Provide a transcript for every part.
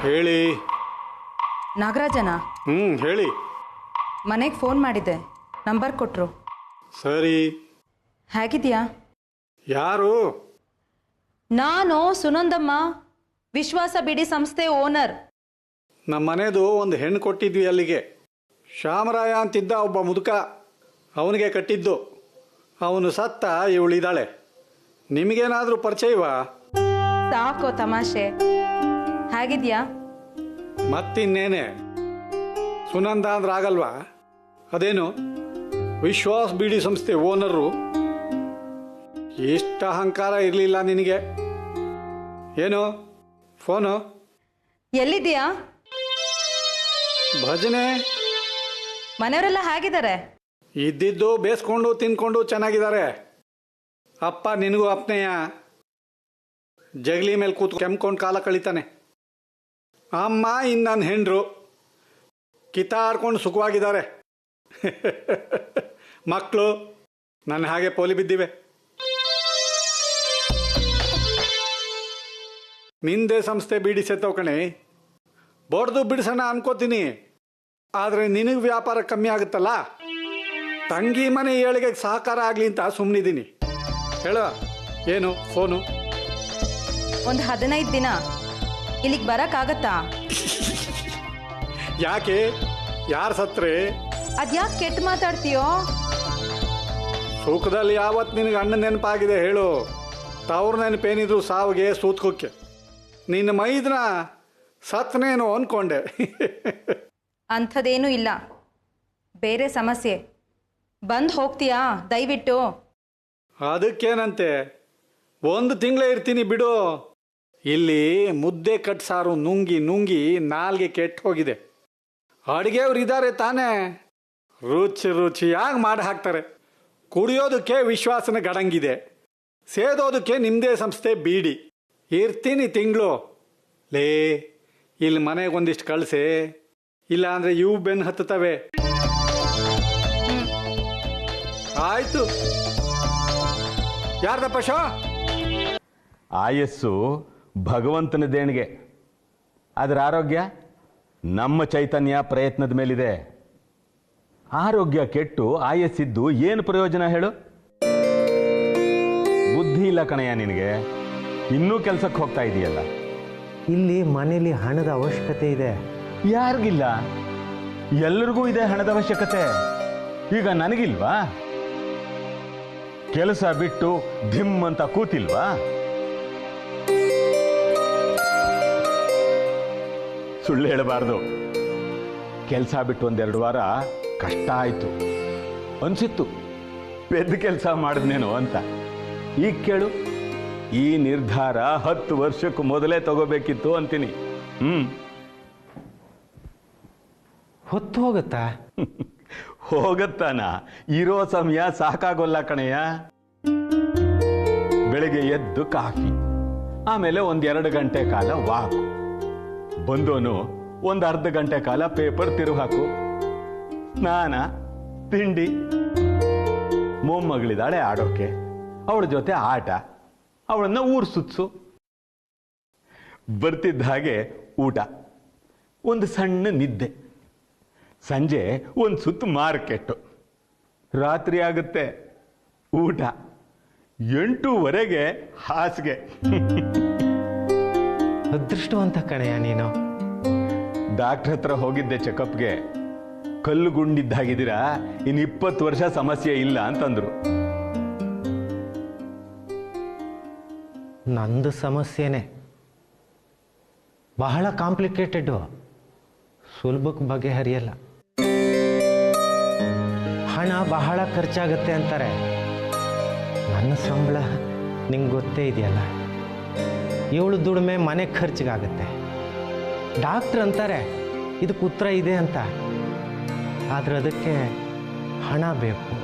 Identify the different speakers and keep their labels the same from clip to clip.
Speaker 1: ಹೇಳಿ.
Speaker 2: ನಾಗರಾಜನ?
Speaker 1: ಹೇಳಿ.
Speaker 2: ಮನೆಗೆ ಫೋನ್ ಮಾಡಿದ್ದೆ, ನಂಬರ್ ಕೊಟ್ಟರು.
Speaker 1: ಸರಿ.
Speaker 2: ಹೇಗಿದೆಯಾ?
Speaker 1: ಯಾರು?
Speaker 2: ನಾನು ಸುನಂದಮ್ಮ, ವಿಶ್ವಾಸ ಬಿಡಿ ಸಂಸ್ಥೆ ಓನರ್.
Speaker 1: ನಮ್ಮ ಮನೆದು ಒಂದು ಹೆಣ್ಣು ಕೊಟ್ಟಿದ್ವಿ ಅಲ್ಲಿಗೆ. ಶ್ಯಾಮರಾಯ ಅಂತಿದ್ದ ಒಬ್ಬ ಮುದುಕ, ಅವನಿಗೆ ಕಟ್ಟಿದ್ದು. ಅವನು ಸತ್ತ, ಇವಳಿದ್ದಾಳೆ. ನಿಮಗೇನಾದರೂ ಪರಿಚಯವಾ?
Speaker 2: ಸಾಕೋ ತಮಾಷೆ. ಹೇಗಿದ್ಯಾ?
Speaker 1: ಮತ್ತಿನ್ನೇನೆ, ಸುನಂದ ಅಂದ್ರೆ ಆಗಲ್ವಾ? ಅದೇನು ವಿಶ್ವಾಸ ಬಿಡಿ ಸಂಸ್ಥೆ ಓನರು? ಎಷ್ಟು ಅಹಂಕಾರ ಇರಲಿಲ್ಲ ನಿನಗೆ. ಏನು ಫೋನು?
Speaker 2: ಎಲ್ಲಿದ್ದೀಯಾ?
Speaker 1: ಭಜನೆ.
Speaker 2: ಮನೆಯವರೆಲ್ಲ ಹೇಗಿದ್ದಾರೆ?
Speaker 1: ಇದ್ದಿದ್ದು ಬೇಯಿಸ್ಕೊಂಡು ತಿನ್ಕೊಂಡು ಚೆನ್ನಾಗಿದ್ದಾರೆ. ಅಪ್ಪ ನಿನಗೂ ಅಪ್ನೆಯ ಜಗಲಿ ಮೇಲೆ ಕೂತು ಕೆಮ್ಕೊಂಡು ಕಾಲ ಕಳೀತಾನೆ. ಅಮ್ಮ ಇನ್ನು ನನ್ನ ಹೆಂಡ್ರು ಕಿತ್ತಾಡ್ಕೊಂಡು ಸುಖವಾಗಿದ್ದಾರೆ. ಮಕ್ಕಳು ನನ್ನ ಹಾಗೆ ಪೋಲಿ ಬಿದ್ದಿವೆ. ನಿಂದೇ ಸಂಸ್ಥೆ ಬೀಡಿಸೆತ್ತವ ಕಣೆ. ಬಡ್ದು ಬಿಡಿಸೋಣ ಅನ್ಕೋತೀನಿ, ಆದರೆ ನಿನಗೆ ವ್ಯಾಪಾರ ಕಮ್ಮಿ ಆಗುತ್ತಲ್ಲ. ತಂಗಿ ಮನೆ ಏಳಿಗೆ ಸಹಕಾರ ಆಗಲಿ ಅಂತ ಸುಮ್ಮನಿದ್ದೀನಿ. ಹೇಳ, ಏನು ಫೋನು?
Speaker 2: ಒಂದು 15 ದಿನ ಇಲ್ಲಿಗೆ ಬರೋಕ್ಕಾಗತ್ತಾ?
Speaker 1: ಯಾಕೆ? ಯಾರು ಸತ್ರೆ?
Speaker 2: ಅದ್ಯಾಕೆ ಕೆಟ್ಟ ಮಾತಾಡ್ತೀಯೋ?
Speaker 1: ಸುಖದಲ್ಲಿ ಯಾವತ್ತು ನಿನಗೆ ಅಣ್ಣ ನೆನಪಾಗಿದೆ ಹೇಳು? ತವ್ರ ನೆನಪೇನಿದ್ರು ಸಾವಿಗೆ ಸೂತ್ಕೋಕ್ಕೆ. ನಿನ್ನ ಮೈದನ ಸತ್ನೇನೋ ಅಂದ್ಕೊಂಡೆ.
Speaker 2: ಅಂಥದ್ದೇನೂ ಇಲ್ಲ, ಬೇರೆ ಸಮಸ್ಯೆ. ಬಂದು ಹೋಗ್ತೀಯಾ ದಯವಿಟ್ಟು?
Speaker 1: ಅದಕ್ಕೇನಂತೆ, 1 ತಿಂಗಳೇ ಇರ್ತೀನಿ ಬಿಡು. ಇಲ್ಲಿ ಮುದ್ದೆ ಕಟ್ ಸಾರು ನುಂಗಿ ನುಂಗಿ ನಾಲ್ಗೆ ಕೆಟ್ಟು ಹೋಗಿದೆ. ಅಡುಗೆಯವ್ರು ಇದ್ದಾರೆ ತಾನೇ, ರುಚಿ ರುಚಿಯಾಗಿ ಮಾಡಿ ಹಾಕ್ತಾರೆ. ಕುಡಿಯೋದಕ್ಕೆ ವಿಶ್ವಾಸನ ಗಡಂಗಿದೆ, ಸೇದೋದಕ್ಕೆ ನಿಮ್ಮದೇ ಸಂಸ್ಥೆ ಬೀಡಿ. ಇರ್ತೀನಿ ತಿಂಗಳು. ಲೇ, ಇಲ್ಲಿ ಮನೆಗೆ ಒಂದಿಷ್ಟು ಕಳಿಸೆ, ಇಲ್ಲ ಅಂದರೆ ಇವು ಬೆನ್ನು ಹತ್ತುತ್ತವೆ. ಆಯಿತು. ಯಾರ್ದಪ್ಪ ಶೋ?
Speaker 3: ಆಯಸ್ಸು ಭಗವಂತನ ದೇಣಿಗೆ, ಅದರ ಆರೋಗ್ಯ ನಮ್ಮ ಚೈತನ್ಯ ಪ್ರಯತ್ನದ ಮೇಲಿದೆ. ಆರೋಗ್ಯ ಕೆಟ್ಟು ಆಯಸ್ಸಿದ್ದು ಏನು ಪ್ರಯೋಜನ ಹೇಳು? ಬುದ್ಧಿ ಇಲ್ಲ ಕಣಯ್ಯ ನಿನಗೆ, ಇನ್ನೂ ಕೆಲಸಕ್ಕೆ ಹೋಗ್ತಾ ಇದೆಯಲ್ಲ.
Speaker 4: ಇಲ್ಲಿ ಮನೇಲಿ ಹಣದ ಅವಶ್ಯಕತೆ ಇದೆ.
Speaker 3: ಯಾರಿಗಿಲ್ಲ? ಎಲ್ಲರಿಗೂ ಇದೆ ಹಣದ ಅವಶ್ಯಕತೆ. ಈಗ ನನಗಿಲ್ವಾ? ಕೆಲಸ ಬಿಟ್ಟು ಧಿಮ್ ಅಂತ ಕೂತಿಲ್ವಾ? ಸುಳ್ಳು ಹೇಳಬಾರ್ದು. ಕೆಲಸ ಬಿಟ್ಟು 1-2 ವಾರ ಕಷ್ಟ ಆಯ್ತು ಅನ್ಸಿತ್ತು, ಪೆದ್ದ ಕೆಲಸ ಮಾಡಿದ್ನೇನೋ ಅಂತ. ಈಗ ಕೇಳು, ಈ ನಿರ್ಧಾರ 10 ವರ್ಷಕ್ಕೂ ಮೊದಲೇ ತಗೋಬೇಕಿತ್ತು ಅಂತೀನಿ.
Speaker 4: ಹೊತ್ತು ಹೋಗುತ್ತಾ?
Speaker 3: ಹೋಗತ್ತಾನ? ಇರೋ ಸಮಯ ಸಾಕಾಗೋಲ್ಲ ಕಣಯ್ಯ. ಬೆಳಿಗ್ಗೆ ಎದ್ದು ಕಾಫಿ, ಆಮೇಲೆ 1-2 ಗಂಟೆ ಕಾಲ ವಾಕು, ಬಂದೋನು 1 ಗಂಟೆ ಕಾಲ ಪೇಪರ್ ತಿರು ಹಾಕು, ಸ್ನಾನ, ತಿಂಡಿ, ಮೊಮ್ಮಗಳಿದ್ದಾಳೆ ಆಡೋಕೆ, ಅವಳ ಜೊತೆ ಆಟ, ಅವಳನ್ನ ಊರು ಸುತ್ಸು. ಬರ್ತಿದ್ದ ಹಾಗೆ ಊಟ, ಒಂದು ಸಣ್ಣ ನಿದ್ದೆ, ಸಂಜೆ 1 ಸುತ್ತು ಮಾರ್ಕೆಟ್ಟು, ರಾತ್ರಿ ಆಗುತ್ತೆ ಊಟ, 8:00ವರೆಗೆ ಹಾಸಿಗೆ.
Speaker 4: ಅದೃಷ್ಟವಂತ ಕಣೆಯ ನೀನು.
Speaker 3: ಡಾಕ್ಟರ್ ಹತ್ರ ಹೋಗಿದ್ದೆ ಚೆಕಪ್ಗೆ. ಕಲ್ಲು ಗುಂಡಿದ್ದಾಗಿದ್ದೀರಾ, ಇನ್ನು 20 ವರ್ಷ ಸಮಸ್ಯೆ ಇಲ್ಲ ಅಂತಂದ್ರು.
Speaker 4: ನಂದು ಸಮಸ್ಯೆನೆ ಬಹಳ ಕಾಂಪ್ಲಿಕೇಟೆಡ್, ಸುಲಭಕ್ಕೆ ಬಗೆಹರಿಯಲ್ಲ. ಹಣ ಬಹಳ ಖರ್ಚಾಗುತ್ತೆ ಅಂತಾರೆ. ನನ್ನ ಸಂಬಳ ನಿಂಗೆ ಗೊತ್ತೇ ಇದೆಯಲ್ಲ, ಇವಳು ದುಡಿಮೆ ಮನೆ ಖರ್ಚಿಗಾಗುತ್ತೆ. ಡಾಕ್ಟ್ರ್ ಅಂತಾರೆ ಇದಕ್ಕೆ ಉತ್ತರ ಇದೆ ಅಂತ, ಆದರೆ ಅದಕ್ಕೆ ಹಣ ಬೇಕು.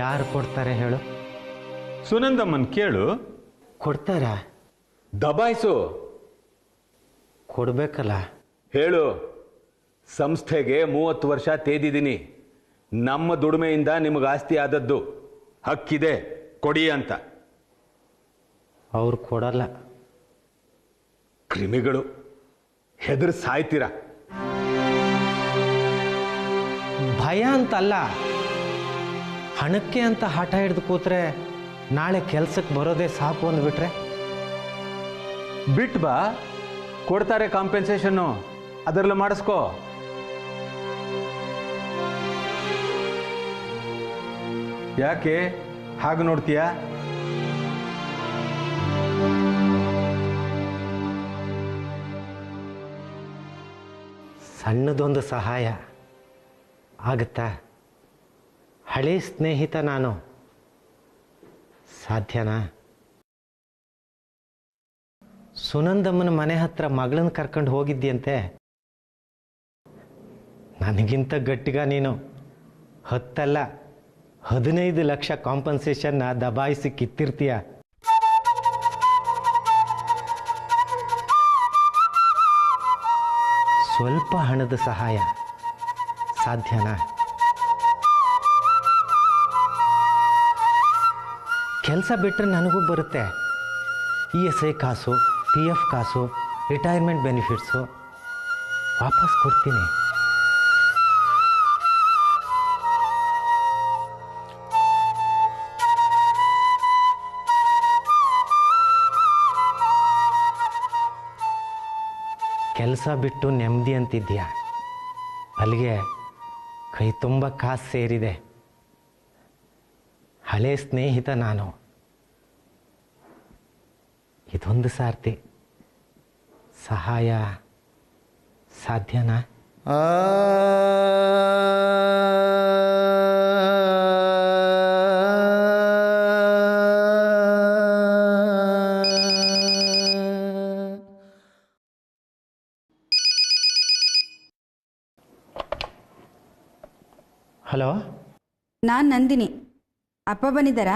Speaker 4: ಯಾರು ಕೊಡ್ತಾರೆ ಹೇಳು?
Speaker 3: ಸುನಂದಮ್ಮನ್ ಕೇಳು.
Speaker 4: ಕೊಡ್ತಾರಾ?
Speaker 3: ದಬಾಯಿಸು.
Speaker 4: ಕೊಡ್ಬೇಕಲ್ಲ.
Speaker 3: ಹೇಳು, ಸಂಸ್ಥೆಗೆ 30 ವರ್ಷ ತೇದಿದ್ದೀನಿ, ನಮ್ಮ ದುಡಿಮೆಯಿಂದ ನಿಮಗೆ ಆಸ್ತಿ ಆದದ್ದು, ಹಕ್ಕಿದೆ ಕೊಡಿ ಅಂತ.
Speaker 4: ಅವ್ರು ಕೊಡಲ್ಲ.
Speaker 3: ಕ್ರಿಮಿಗಳು ಹೆದರ್ ಸಾಯ್ತೀರ.
Speaker 4: ಭಯ ಅಂತಲ್ಲ, ಹಣಕ್ಕೆ ಅಂತ ಹಠ ಹಿಡಿದು ಕೂತ್ರೆ ನಾಳೆ ಕೆಲ್ಸಕ್ಕೆ ಬರೋದೇ ಸಾಕು ಅಂದ್ಬಿಟ್ರೆ.
Speaker 3: ಬಿಟ್ಟು ಬಾ, ಕೊಡ್ತಾರೆ ಕಾಂಪೆನ್ಸೇಷನ್ನು, ಅದರಲ್ಲೂ ಮಾಡಿಸ್ಕೋ. ಯಾಕೆ ಹಾಗೆ ನೋಡ್ತೀಯಾ?
Speaker 4: ಸಣ್ಣದೊಂದು ಸಹಾಯ ಆಗುತ್ತಾ? ಹಳೇ ಸ್ನೇಹಿತ ನಾನು, ಸಾಧ್ಯನಾ? ಸುನಂದಮ್ಮನ ಮನೆ ಹತ್ರ ಮಗಳನ್ನ ಕರ್ಕೊಂಡು ಹೋಗಿದ್ಯಂತೆ. ನನಗಿಂತ ಗಟ್ಟಿಗ ನೀನು. 10 ಅಲ್ಲ 15 ಲಕ್ಷ ಕಾಂಪನ್ಸೇಷನ್ನ ದಬಾಯಿಸಿ ಕಿತ್ತಿರ್ತೀಯ. ಸ್ವಲ್ಪ ಹಣದ ಸಹಾಯ ಸಾಧ್ಯನಾ? ಕೆಲಸ ಬಿಟ್ಟರೆ ನನಗೂ ಬರುತ್ತೆ. ESI ಕಾಸು, PF ಕಾಸು, ರಿಟೈರ್ಮೆಂಟ್ ಬೆನಿಫಿಟ್ಸು ವಾಪಸ್ ಕೊಡ್ತೀನಿ. ಕೆಲಸ ಬಿಟ್ಟು ನೆಮ್ಮದಿ ಅಂತಿದ್ಯಾ, ಅಲ್ಲಿಗೆ ಕೈ ತುಂಬ ಕಾಸು ಸೇರಿದೆ. ಹಳೆ ಸ್ನೇಹಿತ ನಾನು. ಇದೊಂದು ಸಾರ್ತಿ ಸಹಾಯ ಸಾಧ್ಯನಾ? ಹಲೋ,
Speaker 5: ನಾನು ನಂದಿನಿ. ಅಪ್ಪ ಬಂದಿದ್ದಾರಾ?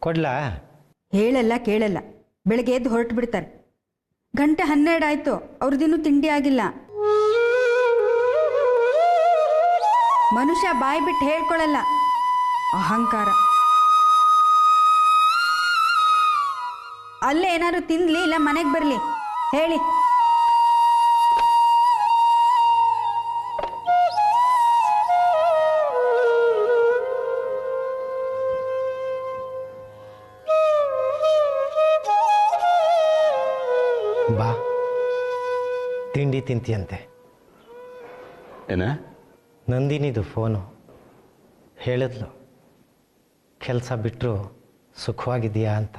Speaker 4: ಕೊಡ್ಲಾ?
Speaker 5: ಹೇಳಲ್ಲ ಕೇಳಲ್ಲ, ಬೆಳಗ್ಗೆ ಎದ್ದು ಹೊರಟು ಬಿಡ್ತಾರೆ. 12 ಆಯಿತು, ಅವ್ರದ್ದಿನ್ನೂ ತಿಂಡಿ ಆಗಿಲ್ಲ. ಮನುಷ್ಯ ಬಾಯಿ ಬಿಟ್ಟು ಹೇಳ್ಕೊಳ್ಳಲ್ಲ, ಅಹಂಕಾರ. ಅಲ್ಲೇ ಏನಾದ್ರು ತಿನ್ಲಿ, ಇಲ್ಲ ಮನೆಗೆ ಬರಲಿ ಹೇಳಿ.
Speaker 4: ಬಾ, ತಿಂಡಿ ತಿಂತೀಯಂತೆ.
Speaker 3: ಏನ?
Speaker 4: ನಂದಿನಿದು ಫೋನು. ಹೇಳಿದ್ಲು ಕೆಲಸ ಬಿಟ್ಟರು ಸುಖವಾಗಿದೆಯಾ ಅಂತ.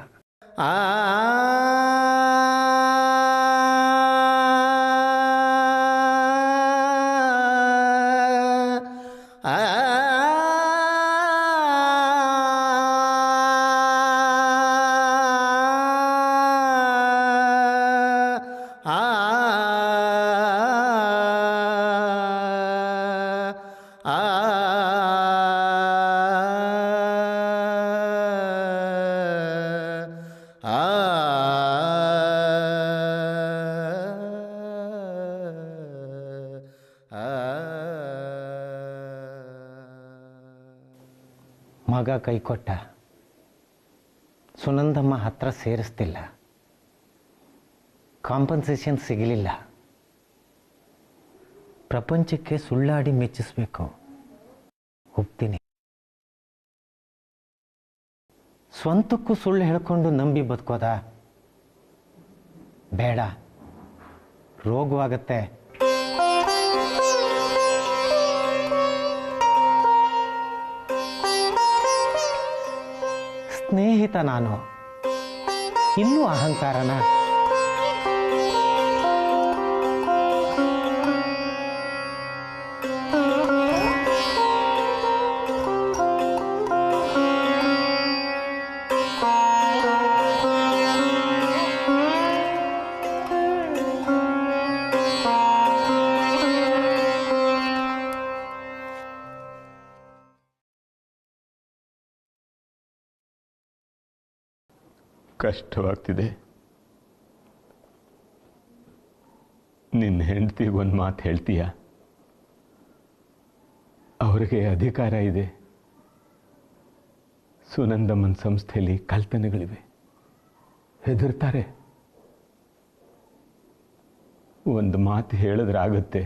Speaker 4: ಮಗ ಕೈ ಕೊಟ್ಟ, ಸುನಂದಮ್ಮ ಹತ್ರ ಸೇರಿಸ್ತಿಲ್ಲ, ಕಾಂಪನ್ಸೇಷನ್ ಸಿಗಲಿಲ್ಲ. ಪ್ರಪಂಚಕ್ಕೆ ಸುಳ್ಳಾಡಿ ಮೆಚ್ಚಿಸ್ಬೇಕು, ಒಪ್ತೀನಿ. ಸ್ವಂತಕ್ಕೂ ಸುಳ್ಳು ಹೇಳ್ಕೊಂಡು ನಂಬಿ ಬದುಕೋದ? ಬೇಡ, ರೋಗವಾಗತ್ತೆ. ಸ್ನೇಹಿತ ನಾನು, ಇನ್ನೂ ಅಹಂಕಾರನ?
Speaker 3: ಕಷ್ಟವಾಗ್ತಿದೆ. ನಿನ್ನ ಹೆಂಡತಿಗೆ ಒಂದು ಮಾತು ಹೇಳ್ತೀಯ? ಅವರಿಗೆ ಅಧಿಕಾರ ಇದೆ. ಸುನಂದಮ್ಮನ ಸಂಸ್ಥೆಯಲ್ಲಿ ಕಳ್ತನಗಳಿವೆ, ಹೆದರ್ತಾರೆ. ಒಂದು ಮಾತು ಹೇಳಿದ್ರಾಗುತ್ತೆ.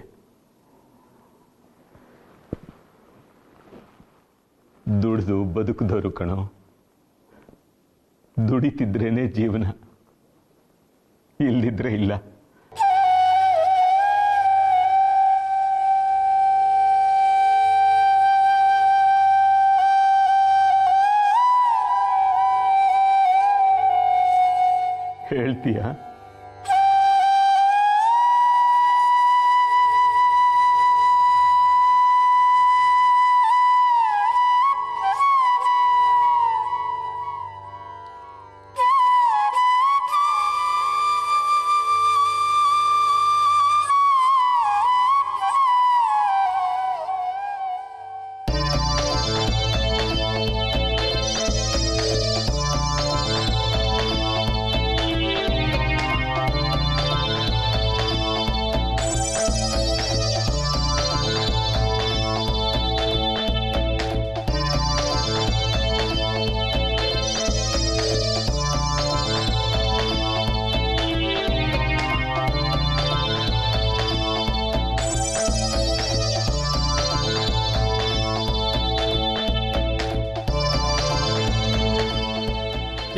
Speaker 3: ದುಡ್ದು ಬದುಕಿದವರು ಕಣೋ. ದುಡಿತಿದ್ರೇನೆ ಜೀವನ, ಇಲ್ಲಿದ್ರೆ ಇಲ್ಲ. ಹೇಳ್ತೀಯಾ?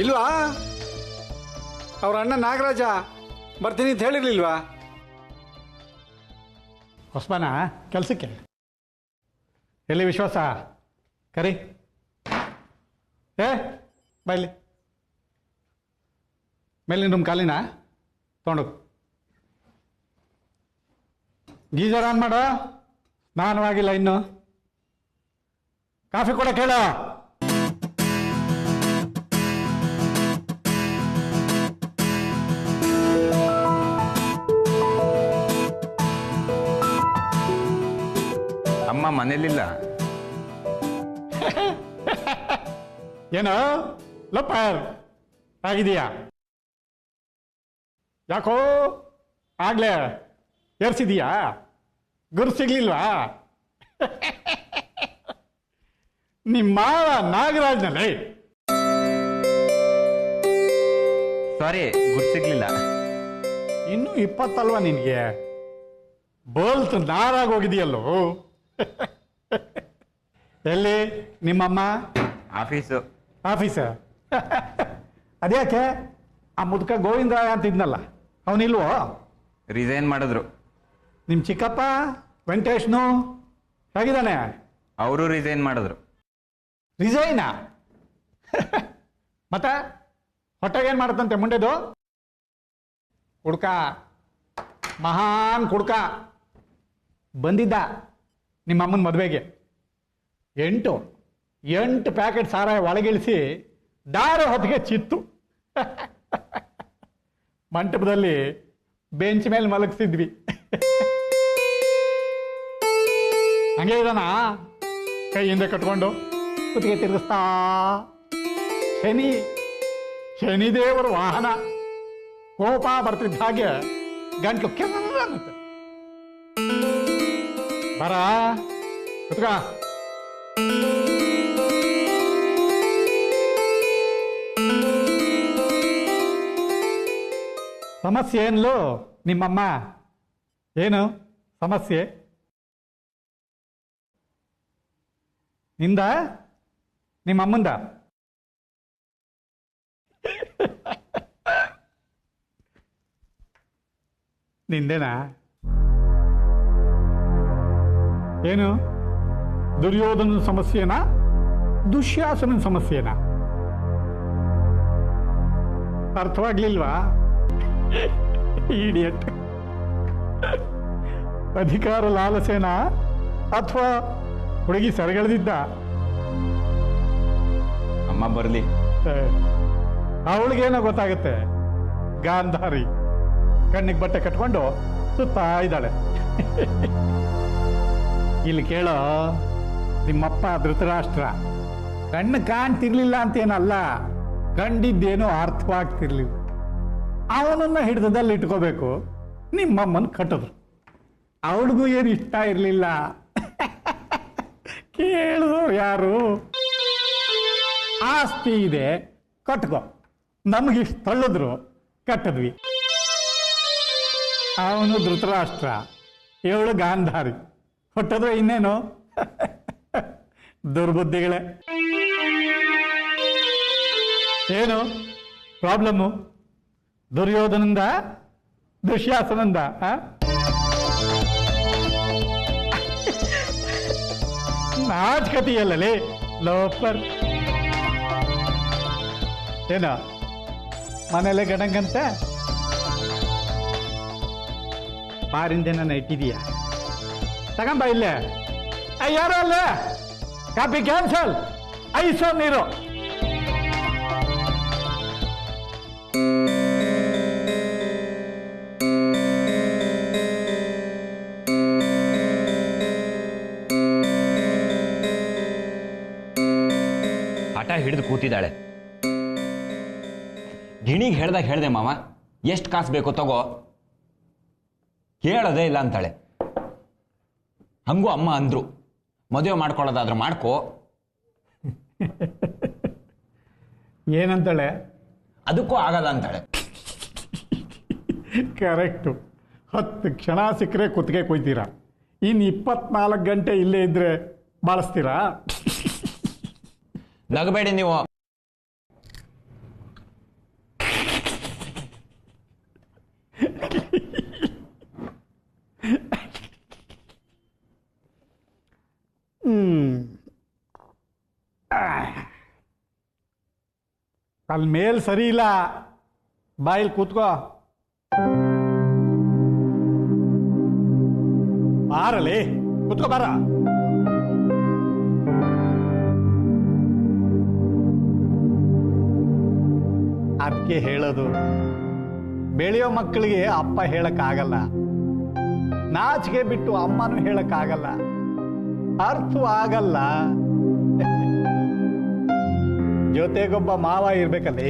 Speaker 1: ಇಲ್ವಾ? ಅವ್ರ ಅಣ್ಣ ನಾಗರಾಜ ಬರ್ತೀನಿ ಅಂತ ಹೇಳಿರ್ಲಿಲ್ವಾ?
Speaker 6: ಹೊಸಬನ ಕೆಲಸಕ್ಕೆ ಎಲ್ಲಿ ವಿಶ್ವಾಸ? ಕರಿ ಬೈಲಿ ಮೇಲಿನ ರೂಮ್ ಕಾಲಿನ ತೊಗೊಂಡೋಗು. ಗೀಜರ್ ಆನ್ ಮಾಡು. ಸ್ನಾನವಾಗಿಲ್ಲ ಇನ್ನು. ಕಾಫಿ ಕೂಡ ಕೇಳ.
Speaker 3: ಅಮ್ಮ ಮನೇಲಿಲ್ಲ.
Speaker 6: ಏನೋ ಲಪ್ಪರ್ ಆಗಿದೆಯಾ? ಯಾಕೋ ಆಗ್ಲೇ ಏರ್ಸಿದೀಯಾ? ಗುರು ಸಿಗ್ಲಿಲ್ವಾ? ನಿಮ್ಮ ನಾಗರಾಜ್ನಲ್ಲಿ
Speaker 3: ಸಾರಿ, ಗುರು ಸಿಗ್ಲಿಲ್ಲ.
Speaker 6: ಇನ್ನೂ 20 ಅಲ್ವಾ ನಿನಗೆ? ಬೋಲ್ತ್ ನಾರಾಗಿ ಹೋಗಿದೆಯಲ್ಲೋ. ಎಲ್ಲಿ ನಿಮ್ಮಮ್ಮ? ಆಫೀಸ. ಅದ್ಯಾಕೆ? ಆ ಮುದುಕ ಗೋವಿಂದ ಅಂತಿದ್ನಲ್ಲ, ಅವನಿಲ್ವೋ?
Speaker 7: ರಿಸೈನ್ ಮಾಡಿದ್ರು.
Speaker 6: ನಿಮ್ಮ ಚಿಕ್ಕಪ್ಪ ವೆಂಕಟೇಶ್ನು ಹೇಗಿದ್ದಾನೆ?
Speaker 7: ಅವರು ರಿಸೈನ್ ಮಾಡಿದ್ರು.
Speaker 6: ರಿಸೈನಾ? ಮತ್ತೆ ಹೊಟ್ಟೆಗೇನು ಮಾಡುತ್ತಂತೆ ಮುಂಡೆದು? ಕುಡ್ಕ, ಮಹಾನ್ ಕುಡ್ಕ ಬಂದಿದ್ದ ನಿಮ್ಮಮ್ಮನ ಮದುವೆಗೆ. 8 ಪ್ಯಾಕೆಟ್ ಸಾರಾಯ ಒಳಗಿಳಿಸಿ ದಾರೆ ಹೊತ್ತಿಗೆ ಚಿತ್ತು. ಮಂಟಪದಲ್ಲಿ ಬೆಂಚ್ ಮೇಲೆ ಮಲಗಿಸಿದ್ವಿ. ಹಂಗೆ ಇದಾನ ಕೈಯಿಂದ ಕಟ್ಕೊಂಡು ಕುತ್ತಿಗೆ ತಿರುಗಿಸ್ತಾ. ಶನಿದೇವರ ವಾಹನ. ಕೋಪ ಬರ್ತಿದ್ದ ಹಾಗೆ ಗಂಟ್ಲು ಕೆಮ್ಮು ಅನ್ನುತ್ತೆ. ಬರ ಕುತ್ಕ. ಸಮಸ್ಯೆ ಏನ್ಲು ನಿಮ್ಮಮ್ಮ? ಏನು ಸಮಸ್ಯೆ? ನಿಂದ ನಿಮ್ಮಮ್ಮಂದ? ನಿಂದೇನಾ? ಏನು ದುರ್ಯೋಧನ ಸಮಸ್ಯೆನಾ? ದುಶ್ಯಾಸನ ಸಮಸ್ಯೆನಾ? ಅರ್ಥವಾಗ್ಲಿಲ್ವಾ? ಈಡಿಯಟ್. ಅಧಿಕಾರ ಲಾಲಸೇನಾ ಅಥವಾ ಹುಡುಗಿ ಸರಗೆಳೆದಿದ್ದ?
Speaker 7: ಅಮ್ಮ ಬರ್ಲಿ.
Speaker 6: ಅವಳಿಗೇನೋ ಗೊತ್ತಾಗುತ್ತೆ. ಗಾಂಧಾರಿ ಕಣ್ಣಿಗೆ ಬಟ್ಟೆ ಕಟ್ಕೊಂಡು ಸುತ್ತಾ ಇದ್ದಾಳೆ. ಇಲ್ಲಿ ಕೇಳೋ, ನಿಮ್ಮಪ್ಪ ಧೃತರಾಷ್ಟ್ರ ಕಣ್ಣು ಕಾಣ್ತಿರ್ಲಿಲ್ಲ ಅಂತೇನಲ್ಲ, ಕಂಡಿದ್ದೇನೋ ಅರ್ಥವಾಗ್ತಿರ್ಲಿಲ್ಲ. ಅವನನ್ನ ಹಿಡಿದದಲ್ಲಿ ಇಟ್ಕೋಬೇಕು. ನಿಮ್ಮಮ್ಮನ ಕಟ್ಟಿದ್ರು. ಅವಳಿಗೂ ಏನು ಇಷ್ಟ ಇರಲಿಲ್ಲ. ಕೇಳಿದವ್ರು ಯಾರು? ಆಸ್ತಿ ಇದೆ ಕಟ್ಕೋ, ನಮಗಿಷ್ಟು ತಳ್ಳಿದ್ರು ಕಟ್ಟಿದ್ವಿ. ಅವನು ಧೃತರಾಷ್ಟ್ರ, ಇವಳು ಗಾಂಧಾರಿ. ಹೊಟ್ಟದ್ರೆ ಇನ್ನೇನು ದುರ್ಬುದ್ಧಿಗಳೇ. ಏನು ಪ್ರಾಬ್ಲಮ್ಮು? ದುರ್ಯೋಧನಂದ ದುಶ್ಯಾಸನಂದ? ನಾಚ್ಕತಿಯಲ್ಲೇ ಲೋಪರ್. ಏನ ಮನೇಲೆ ಗಡಂಗಂತೆ ಬಾರಿಂದೇನ ಇಟ್ಟಿದೀಯ? ತಗೊಂಬ ಇಲ್ಲೇ. ಯಾರೋ ಅಲ್ಲೇ ಕಾಪಿ ಕ್ಯಾನ್ಸಲ್. ಐಸೋ ನೀರು.
Speaker 7: ಹಠ ಹಿಡಿದು ಕೂತಿದ್ದಾಳೆ. ಗಿಣಿಗೆ ಹೇಳ್ದೆ ಮಾವ, ಎಷ್ಟು ಕಾಸು ಬೇಕು ತಗೋ, ಕೇಳೋದೇ ಇಲ್ಲ ಅಂತಾಳೆ. ಹಂಗೂ ಅಮ್ಮ ಅಂದ್ರು, ಮದುವೆ ಮಾಡ್ಕೊಳ್ಳೋದಾದ್ರೆ ಮಾಡ್ಕೋ.
Speaker 6: ಏನಂತಾಳೆ?
Speaker 7: ಅದಕ್ಕೂ ಆಗಲ್ಲ ಅಂತಾಳೆ.
Speaker 6: ಕರೆಕ್ಟು. 10 ಕ್ಷಣ ಸಿಕ್ಕರೆ ಕುತ್ತಿಗೆ ಕೊಯ್ತೀರಾ. ಇನ್ನು 24 ಗಂಟೆ ಇಲ್ಲೇ ಇದ್ರೆ ಬಳಸ್ತೀರಾ?
Speaker 7: ನಗಬೇಡಿ ನೀವು.
Speaker 6: ಅಲ್ಲಿ ಮೇಲ್ ಸರಿ ಇಲ್ಲ, ಬಾಯಿಲ್ ಕೂತ್ಕೋ. ಬಾರಲಿ, ಕೂತ್ಕೋ ಬಾರ. ಅದಕ್ಕೆ ಹೇಳೋದು, ಬೆಳೆಯೋ ಮಕ್ಕಳಿಗೆ ಅಪ್ಪ ಹೇಳಕ್ಕಾಗಲ್ಲ, ನಾಚಿಕೆ ಬಿಟ್ಟು ಅಮ್ಮನೂ ಹೇಳಕ್ಕಾಗಲ್ಲ, ಅರ್ಥ ಆಗಲ್ಲ. ಜೊತೆಗೊಬ್ಬ ಮಾವ ಇರ್ಬೇಕಲ್ಲಿ,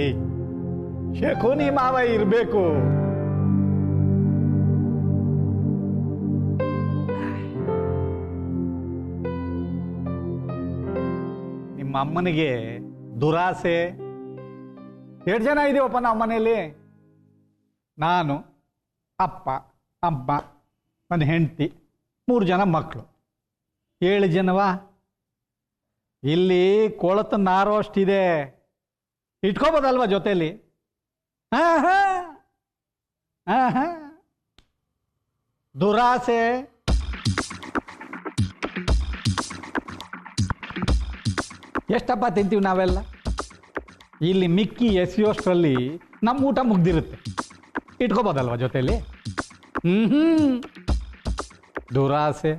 Speaker 6: ಶಕುನಿ ಮಾವ ಇರ್ಬೇಕು. ನಿಮ್ಮ ಅಮ್ಮನಿಗೆ ದುರಾಸೆ. 2 ಜನ ಇದೀವಪ್ಪ ನಮ್ಮ ಮನೆಯಲ್ಲಿ. ನಾನು, ಅಪ್ಪ, ಅಮ್ಮ, ನನ್ನ ಹೆಂಡತಿ, 3 ಜನ ಮಕ್ಕಳು. 7 ಜನವಾ? ಇಲ್ಲಿ ಕೊಳತು ನಾರೋ ಅಷ್ಟಿದೆ, ಇಟ್ಕೋಬೋದಲ್ವ ಜೊತೆಲಿ? ದುರಾಸೆ. ಎಷ್ಟಪ್ಪ ತಿಂತೀವಿ ನಾವೆಲ್ಲ? ಇಲ್ಲಿ ಮಿಕ್ಕಿ ಎಸೆಯೋಷ್ಟರಲ್ಲಿ ನಮ್ಮ ಊಟ ಮುಗ್ದಿರುತ್ತೆ, ಇಟ್ಕೋಬೋದಲ್ವ ಜೊತೆಲಿ? ದುರಾಸೆ.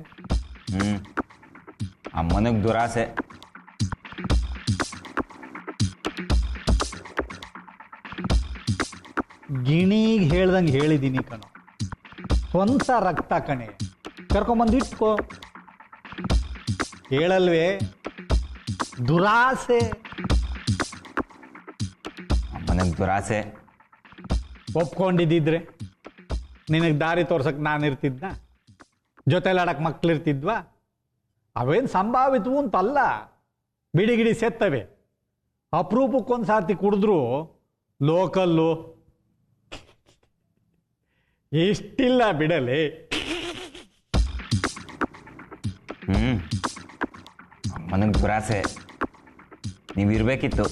Speaker 7: ಅಮ್ಮನಿಗೆ ದುರಾಸೆ.
Speaker 6: ಗಿಣಿಗೆ ಹೇಳ್ದಂಗೆ ಹೇಳಿದ್ದೀನಿ ಕಣೋ, ಸ್ವಂತ ರಕ್ತ ಕಣೆ, ಕರ್ಕೊಂಬಂದು ಇಟ್ಕೋ. ಹೇಳಲ್ವೇ ದುರಾಸೆ?
Speaker 7: ಅಮ್ಮನಿಗೆ ದುರಾಸೆ.
Speaker 6: ಒಪ್ಕೊಂಡಿದ್ದಿದ್ರೆ ನಿನಗೆ ದಾರಿ ತೋರ್ಸಕ್ ನಾನಿರ್ತಿದ್ನ? ಜೊತೆಲಾಡಕ್ ಮಕ್ಳಿರ್ತಿದ್ವಾ? ಅವೇನು ಸಂಭಾವಿತವು ಅಂತಲ್ಲ, ಬಿಡಿಗಿಡಿ ಸೆತ್ತವೆ. ಅಪರೂಪಕ್ಕೊಂದು ಸಾರ್ತಿ ಕುಡಿದ್ರು ಲೋಕಲ್ಲು. ಇಷ್ಟಿಲ್ಲ ಬಿಡಲಿ.
Speaker 7: ಅಮ್ಮನಿಗೆ ದುರಾಸೆ. ನೀವಿರ್ಬೇಕಿತ್ತು.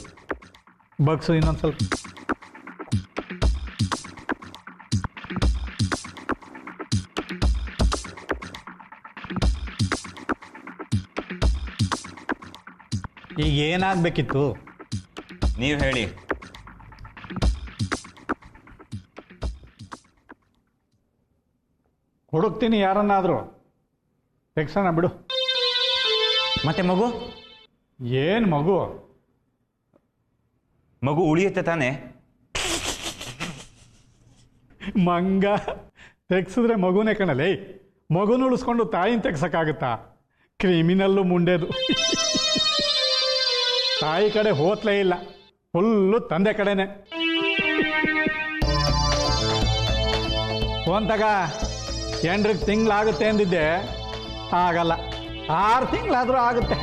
Speaker 6: ಬಗ್ಸು ಇನ್ನೊಂದು ಸ್ವಲ್ಪ. ಈಗ ಏನಾಗಬೇಕಿತ್ತು?
Speaker 7: ನೀವು ಹೇಳಿ.
Speaker 6: ಹುಡುಕ್ತೀನಿ ಯಾರನ್ನಾದರೂ, ತೆಗ್ಸೋಣ ಬಿಡು.
Speaker 7: ಮತ್ತೆ ಮಗು?
Speaker 6: ಏನು ಮಗು?
Speaker 7: ಮಗು ಉಳಿಯುತ್ತೆ ತಾನೇ?
Speaker 6: ಮಂಗ ತೆಗ್ಸಿದ್ರೆ ಮಗುನೇ ಕಣಲೇ. ಮಗುನ ಉಳಿಸ್ಕೊಂಡು ತಾಯಿನ ತೆಗ್ಸಕ್ಕಾಗುತ್ತಾ? ಕ್ರಿಮಿನಲ್ಲು ಮುಂಡೆದು. ತಾಯಿ ಕಡೆ ಹೋತ್ಲೇ ಇಲ್ಲ, ಫುಲ್ಲು ತಂದೆ ಕಡೆನೆ. ಫೋನ್ ತಗ. 8 ತಿಂಗಳಾಗುತ್ತೆ ಅಂದಿದ್ದೆ, ಆಗಲ್ಲ. 6 ತಿಂಗಳಾದರೂ ಆಗುತ್ತೆ.